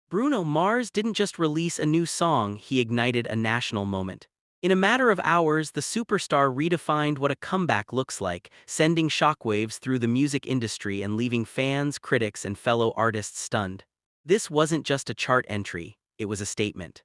Bruno Mars didn't just release a new song, he ignited a national moment. In a matter of hours, the superstar redefined what a comeback looks like, sending shockwaves through the music industry and leaving fans, critics, and fellow artists stunned. This wasn't just a chart entry, it was a statement.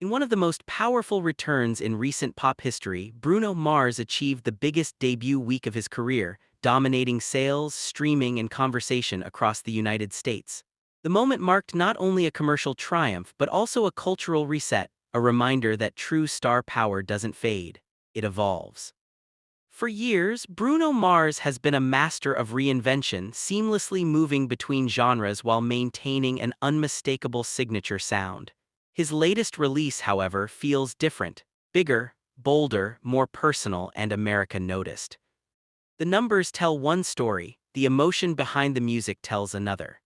In one of the most powerful returns in recent pop history, Bruno Mars achieved the biggest debut week of his career, dominating sales, streaming, and conversation across the United States. The moment marked not only a commercial triumph but also a cultural reset, a reminder that true star power doesn't fade, it evolves. For years, Bruno Mars has been a master of reinvention, seamlessly moving between genres while maintaining an unmistakable signature sound. His latest release, however, feels different, bigger, bolder, more personal, and America noticed. The numbers tell one story, the emotion behind the music tells another.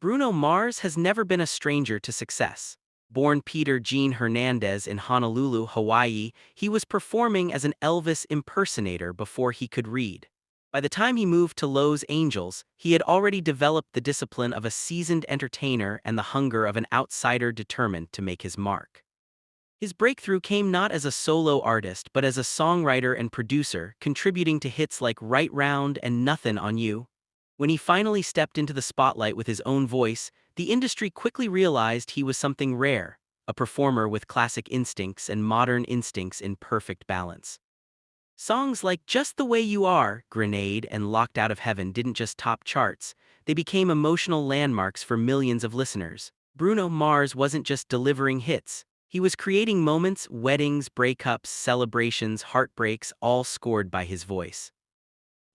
Bruno Mars has never been a stranger to success. Born Peter Gene Hernandez in Honolulu, Hawaii, he was performing as an Elvis impersonator before he could read. By the time he moved to Los Angeles, he had already developed the discipline of a seasoned entertainer and the hunger of an outsider determined to make his mark. His breakthrough came not as a solo artist but as a songwriter and producer, contributing to hits like Right Round and Nothin' on You. When he finally stepped into the spotlight with his own voice, the industry quickly realized he was something rare, a performer with classic instincts and modern instincts in perfect balance. Songs like Just the Way You Are, Grenade, and Locked Out of Heaven didn't just top charts, they became emotional landmarks for millions of listeners. Bruno Mars wasn't just delivering hits, he was creating moments, weddings, breakups, celebrations, heartbreaks, all scored by his voice.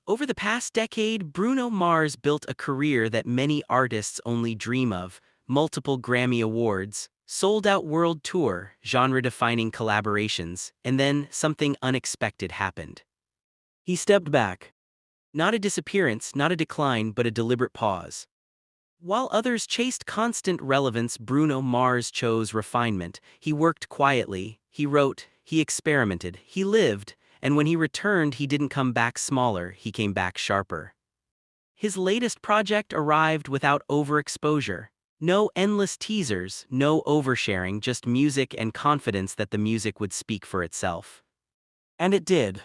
Over the past decade, Bruno Mars built a career that many artists only dream of: multiple Grammy Awards, sold-out world tour, genre-defining collaborations, and then something unexpected happened. He stepped back. Not a disappearance, not a decline, but a deliberate pause. While others chased constant relevance, Bruno Mars chose refinement. He worked quietly, he wrote, he experimented, he lived, and when he returned, he didn't come back smaller, he came back sharper. His latest project arrived without overexposure. No endless teasers, no oversharing, just music and confidence that the music would speak for itself. And it did.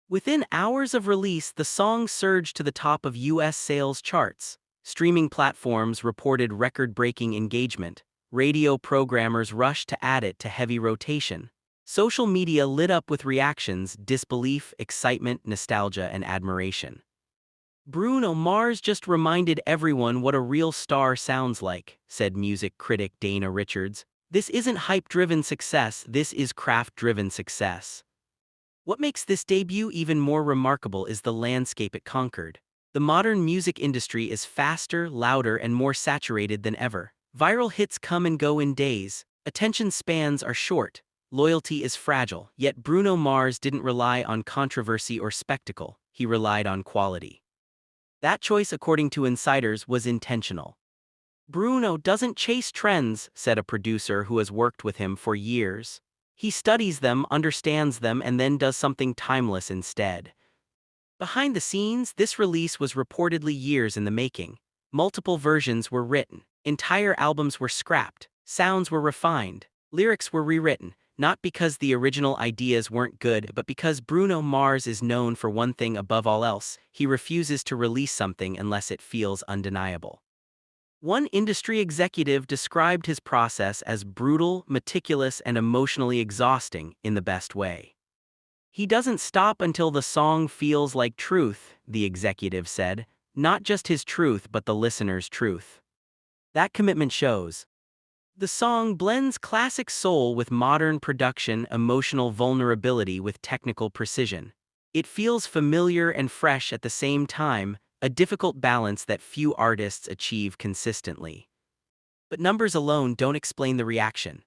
Within hours of release, the song surged to the top of US sales charts. Streaming platforms reported record-breaking engagement. Radio programmers rushed to add it to heavy rotation. Social media lit up with reactions, disbelief, excitement, nostalgia, and admiration. Bruno Mars just reminded everyone what a real star sounds like, said music critic Dana Richards. This isn't hype-driven success, this is craft-driven success. What makes this debut even more remarkable is the landscape it conquered. The modern music industry is faster, louder, and more saturated than ever. Viral hits come and go in days. Attention spans are short. Loyalty is fragile. Yet Bruno Mars didn't rely on controversy or spectacle. He relied on quality. That choice, according to insiders, was intentional. Bruno doesn't chase trends, said a producer who has worked with him for years. He studies them, understands them, and then does something timeless instead. Behind the scenes, this release was reportedly years in the making. Multiple versions were written, entire albums were scrapped, sounds were refined, lyrics were rewritten, not because the original ideas weren't good but because Bruno Mars is known for one thing above all else: he refuses to release something unless it feels undeniable. One industry executive described his process as brutal, meticulous, and emotionally exhausting in the best way. He doesn't stop until the song feels like truth, the executive said, not just his truth but the listener's truth. That commitment shows. The song blends classic soul with modern production, emotional vulnerability with technical precision. It feels familiar and fresh at the same time, a difficult balance that few artists achieve consistently. But numbers alone don't explain the reaction.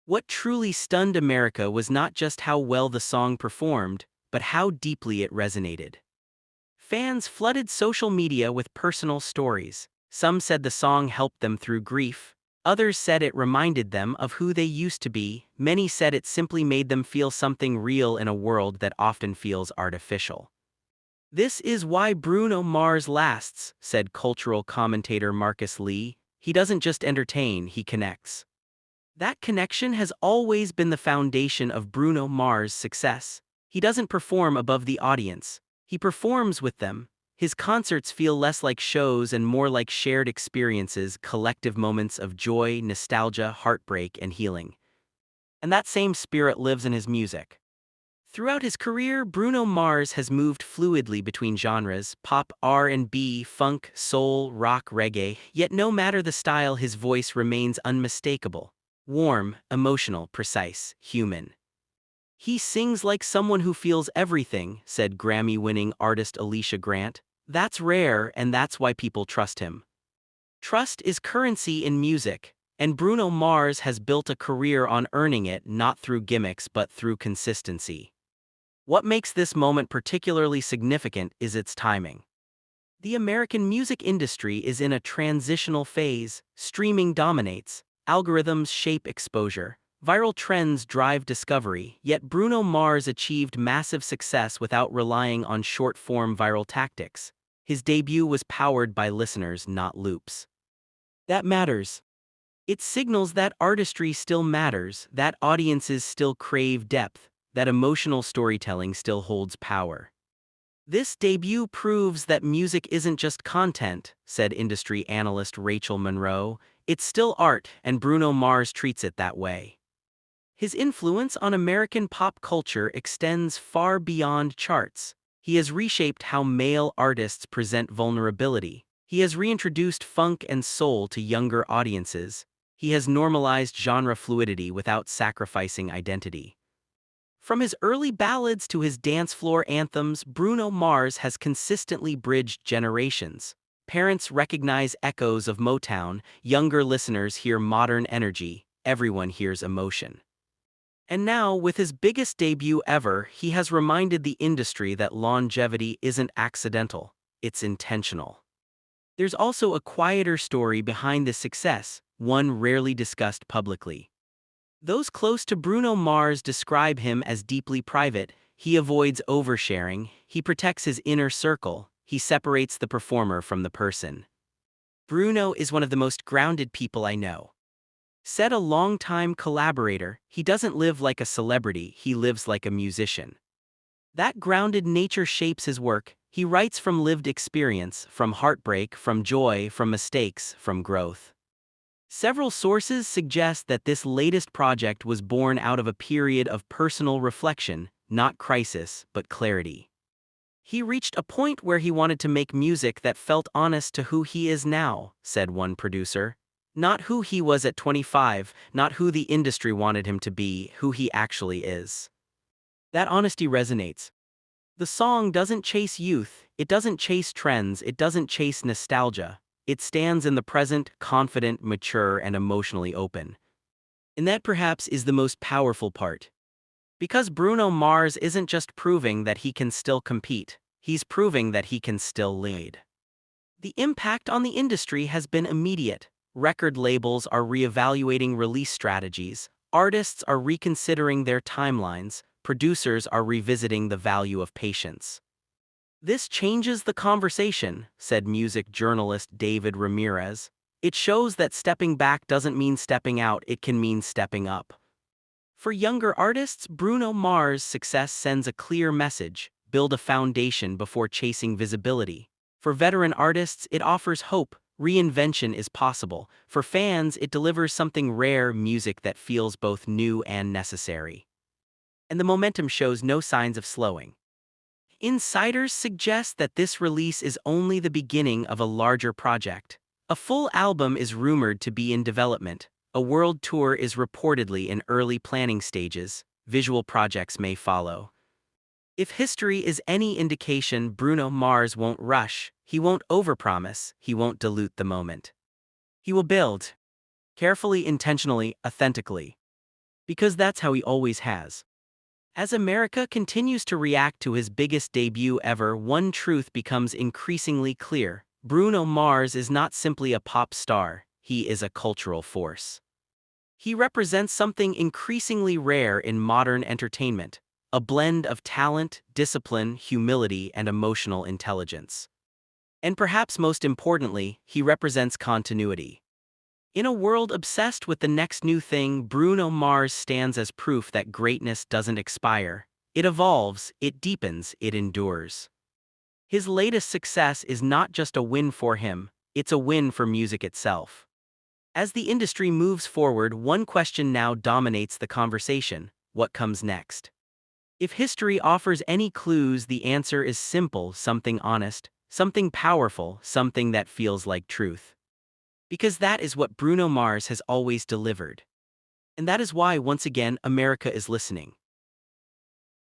What truly stunned America was not just how well the song performed, but how deeply it resonated. Fans flooded social media with personal stories. Some said the song helped them through grief. Others said it reminded them of who they used to be. Many said it simply made them feel something real in a world that often feels artificial. This is why Bruno Mars lasts, said cultural commentator Marcus Lee. He doesn't just entertain, he connects. That connection has always been the foundation of Bruno Mars' success. He doesn't perform above the audience. He performs with them. His concerts feel less like shows and more like shared experiences, collective moments of joy, nostalgia, heartbreak, and healing. And that same spirit lives in his music. Throughout his career, Bruno Mars has moved fluidly between genres: pop, R&B, funk, soul, rock, reggae, yet no matter the style, his voice remains unmistakable. Warm, emotional, precise, human. "He sings like someone who feels everything," said Grammy-winning artist Alicia Grant. "That's rare, and that's why people trust him." Trust is currency in music, and Bruno Mars has built a career on earning it, not through gimmicks but through consistency. What makes this moment particularly significant is its timing. The American music industry is in a transitional phase. Streaming dominates, algorithms shape exposure, viral trends drive discovery, yet Bruno Mars achieved massive success without relying on short-form viral tactics. His debut was powered by listeners, not loops. That matters. It signals that artistry still matters, that audiences still crave depth, that emotional storytelling still holds power. "This debut proves that music isn't just content," said industry analyst Rachel Monroe. "It's still art, and Bruno Mars treats it that way." His influence on American pop culture extends far beyond charts. He has reshaped how male artists present vulnerability. He has reintroduced funk and soul to younger audiences. He has normalized genre fluidity without sacrificing identity. From his early ballads to his dance floor anthems, Bruno Mars has consistently bridged generations. Parents recognize echoes of Motown, younger listeners hear modern energy, everyone hears emotion. And now, with his biggest debut ever, he has reminded the industry that longevity isn't accidental, it's intentional. There's also a quieter story behind this success, one rarely discussed publicly. Those close to Bruno Mars describe him as deeply private. He avoids oversharing, he protects his inner circle, he separates the performer from the person. "Bruno is one of the most grounded people I know," said a longtime collaborator. "He doesn't live like a celebrity, he lives like a musician." That grounded nature shapes his work. He writes from lived experience, from heartbreak, from joy, from mistakes, from growth. Several sources suggest that this latest project was born out of a period of personal reflection, not crisis, but clarity. "He reached a point where he wanted to make music that felt honest to who he is now," said one producer. "Not who he was at 25, not who the industry wanted him to be, who he actually is." That honesty resonates. The song doesn't chase youth, it doesn't chase trends, it doesn't chase nostalgia. It stands in the present, confident, mature, and emotionally open. And that perhaps is the most powerful part. Because Bruno Mars isn't just proving that he can still compete, he's proving that he can still lead. The impact on the industry has been immediate. Record labels are reevaluating release strategies, artists are reconsidering their timelines, producers are revisiting the value of patience. "This changes the conversation," said music journalist David Ramirez. "It shows that stepping back doesn't mean stepping out, it can mean stepping up." For younger artists, Bruno Mars' success sends a clear message: build a foundation before chasing visibility. For veteran artists, it offers hope: reinvention is possible. For fans, it delivers something rare: music that feels both new and necessary. And the momentum shows no signs of slowing. Insiders suggest that this release is only the beginning of a larger project. A full album is rumored to be in development. A world tour is reportedly in early planning stages. Visual projects may follow. If history is any indication, Bruno Mars won't rush, he won't overpromise, he won't dilute the moment. He will build. Carefully, intentionally, authentically. Because that's how he always has. As America continues to react to his biggest debut ever, one truth becomes increasingly clear: Bruno Mars is not simply a pop star, he is a cultural force. He represents something increasingly rare in modern entertainment: a blend of talent, discipline, humility, and emotional intelligence. And perhaps most importantly, he represents continuity. In a world obsessed with the next new thing, Bruno Mars stands as proof that greatness doesn't expire. It evolves, it deepens, it endures. His latest success is not just a win for him, it's a win for music itself. As the industry moves forward, one question now dominates the conversation: what comes next? If history offers any clues, the answer is simple: something honest, something powerful, something that feels like truth. Because that is what Bruno Mars has always delivered. And that is why, once again, America is listening.